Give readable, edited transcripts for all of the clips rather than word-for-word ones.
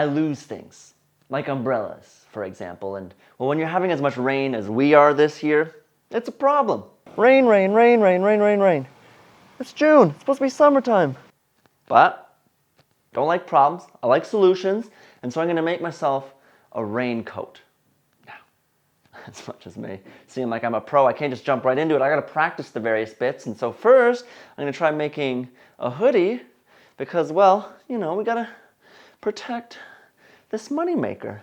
I lose things, like umbrellas, for example. And well, when you're having as much rain as we are this year, it's a problem. Rain, rain, rain, rain, rain, rain, rain. It's June. It's supposed to be summertime. But don't like problems. I like solutions. And so I'm going to make myself a raincoat. Now, as much as may seem like I'm a pro, I can't just jump right into it. I got to practice the various bits. And so first, I'm going to try making a hoodie because, well, you know, we got to protect this moneymaker.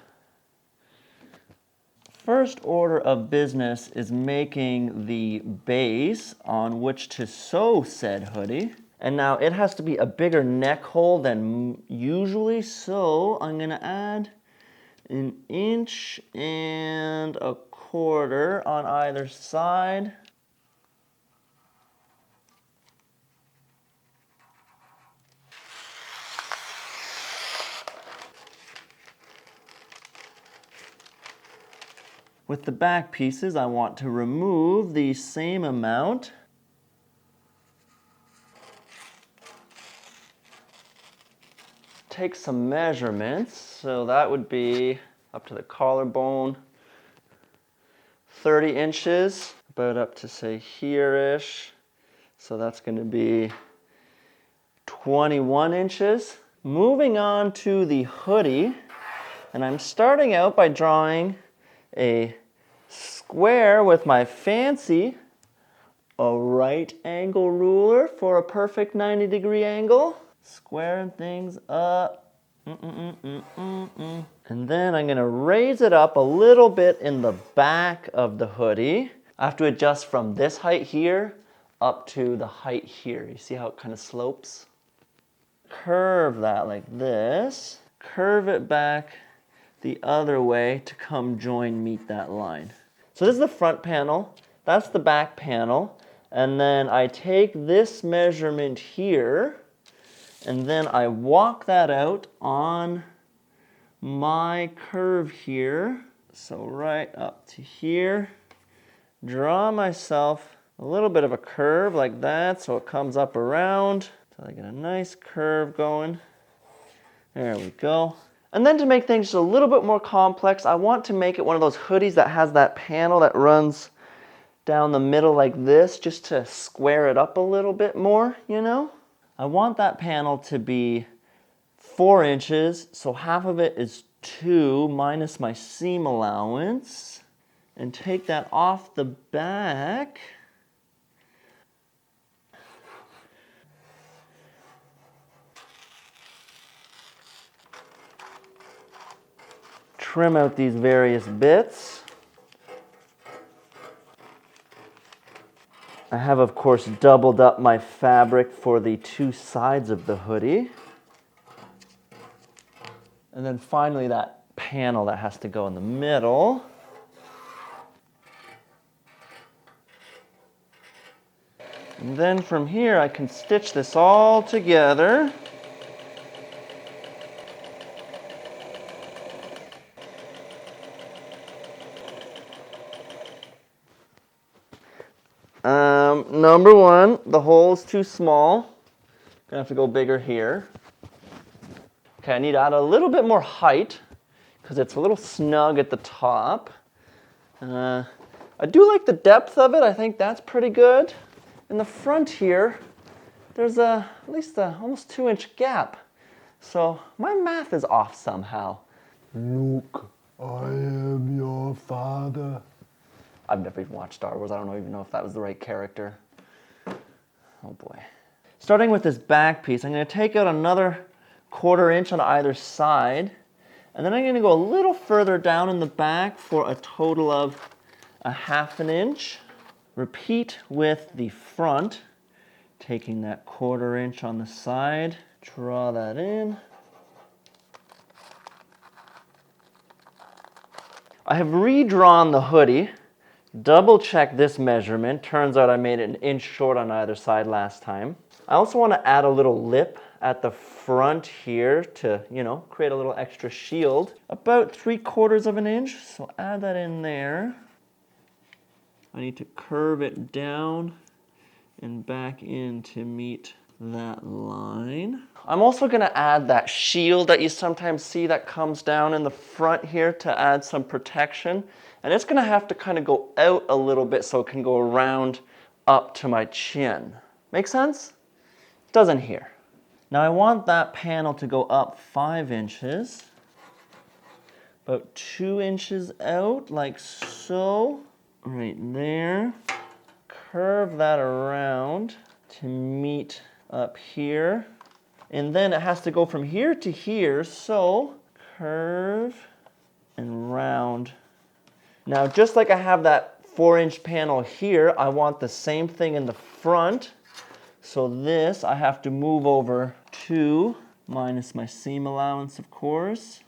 First order of business is making the base on which to sew said hoodie. And now it has to be a bigger neck hole than usually, so I'm gonna add 1.25 inches on either side. With the back pieces, I want to remove the same amount. Take some measurements, so that would be up to the collarbone, 30 inches, about up to say here-ish. So that's going to be 21 inches. Moving on to the hoodie, and I'm starting out by drawing a square with my fancy right angle ruler for a perfect 90-degree angle. Squaring things up. And then I'm going to raise it up a little bit in the back of the hoodie. I have to adjust from this height here up to the height here. You see how it kind of slopes? Curve that like this. Curve it back the other way to come meet that line. So this is the front panel, that's the back panel, and then I take this measurement here, and then I walk that out on my curve here. So right up to here, draw myself a little bit of a curve like that, so it comes up around, so I get a nice curve going. There we go. And then to make things just a little bit more complex, I want to make it one of those hoodies that has that panel that runs down the middle like this, just to square it up a little bit more, you know? I want that panel to be 4 inches, so half of it is 2 minus my seam allowance, and take that off the back. Trim out these various bits. I have, of course, doubled up my fabric for the 2 sides of the hoodie. And then finally that panel that has to go in the middle. And then from here I can stitch this all together. Number one, the hole is too small. Gonna have to go bigger here. Okay, I need to add a little bit more height because it's a little snug at the top. I do like the depth of it. I think that's pretty good. In the front here, there's at least a almost 2-inch gap. So my math is off somehow. Luke, I am your father. I've never even watched Star Wars. I don't even know if that was the right character. Oh boy. Starting with this back piece, I'm going to take out another 1/4 inch on either side. And then I'm going to go a little further down in the back for a total of a 1/2 inch. Repeat with the front, taking that 1/4 inch on the side. Draw that in. I have redrawn the hoodie. Double check this measurement. Turns out I made it 1 inch short on either side last time. I also want to add a little lip at the front here to, you know, create a little extra shield. About 3/4 inch, so add that in there. I need to curve it down and back in to meet that line. I'm also gonna add that shield that you sometimes see that comes down in the front here to add some protection. And it's gonna have to kind of go out a little bit so it can go around up to my chin. Make sense? Doesn't here. Now I want that panel to go up 5 inches. About 2 inches out, like so. Right there. Curve that around to meet up here. And then it has to go from here to here, so curve and round. Now, just like I have that 4-inch panel here, I want the same thing in the front. So this I have to move over 2, minus my seam allowance, of course.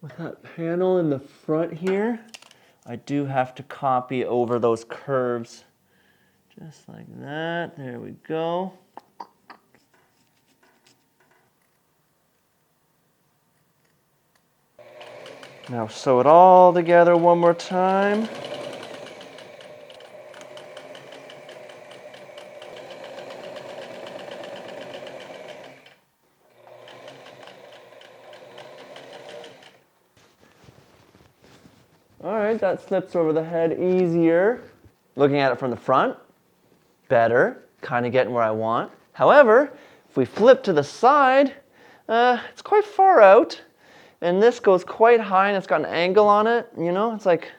With that panel in the front here, I do have to copy over those curves. Just like that, there we go. Now sew it all together one more time. All right, that slips over the head easier. Looking at it from the front, better, kind of getting where I want. However, if we flip to the side, it's quite far out, and this goes quite high, and it's got an angle on it. You know, it's like,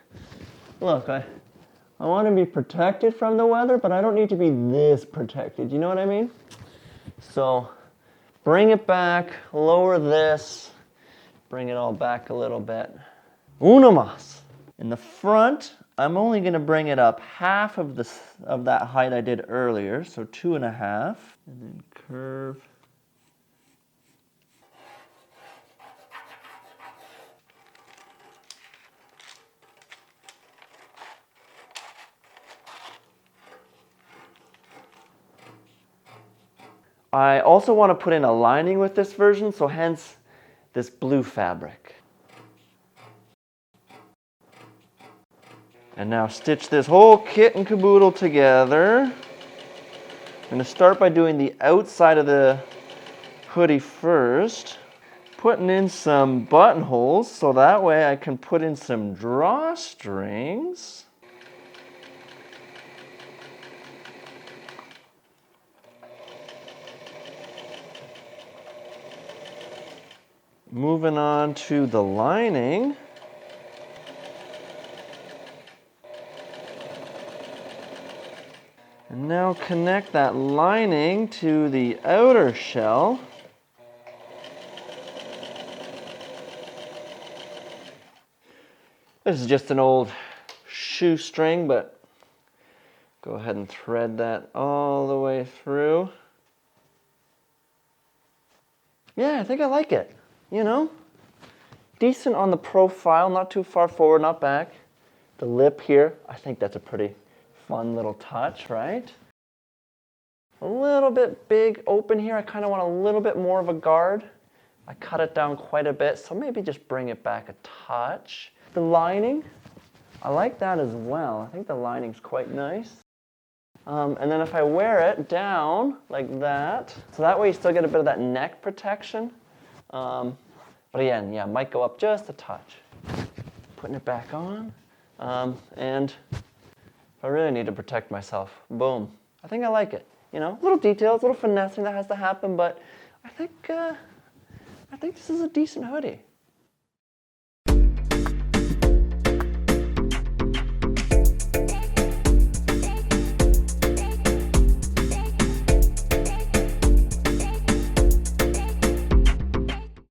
look, I want to be protected from the weather, but I don't need to be this protected. You know what I mean? So bring it back, lower this, bring it all back a little bit. Uno más. In the front, I'm only going to bring it up half of that height I did earlier, so 2.5, and then curve. I also want to put in a lining with this version, so hence this blue fabric. And now stitch this whole kit and caboodle together. I'm going to start by doing the outside of the hoodie first. Putting in some buttonholes so that way I can put in some drawstrings. Moving on to the lining. And now connect that lining to the outer shell. This is just an old shoestring, but go ahead and thread that all the way through. Yeah, I think I like it, you know? Decent on the profile, not too far forward, not back. The lip here, I think that's a pretty fun little touch, right? A little bit big open here. I kind of want a little bit more of a guard. I cut it down quite a bit, so maybe just bring it back a touch. The lining, I like that as well. I think the lining's quite nice. And then if I wear it down like that, so that way you still get a bit of that neck protection. But again, yeah, might go up just a touch. Putting it back on. And if I really need to protect myself, boom. I think I like it. You know, little details, little finessing that has to happen, but I think this is a decent hoodie.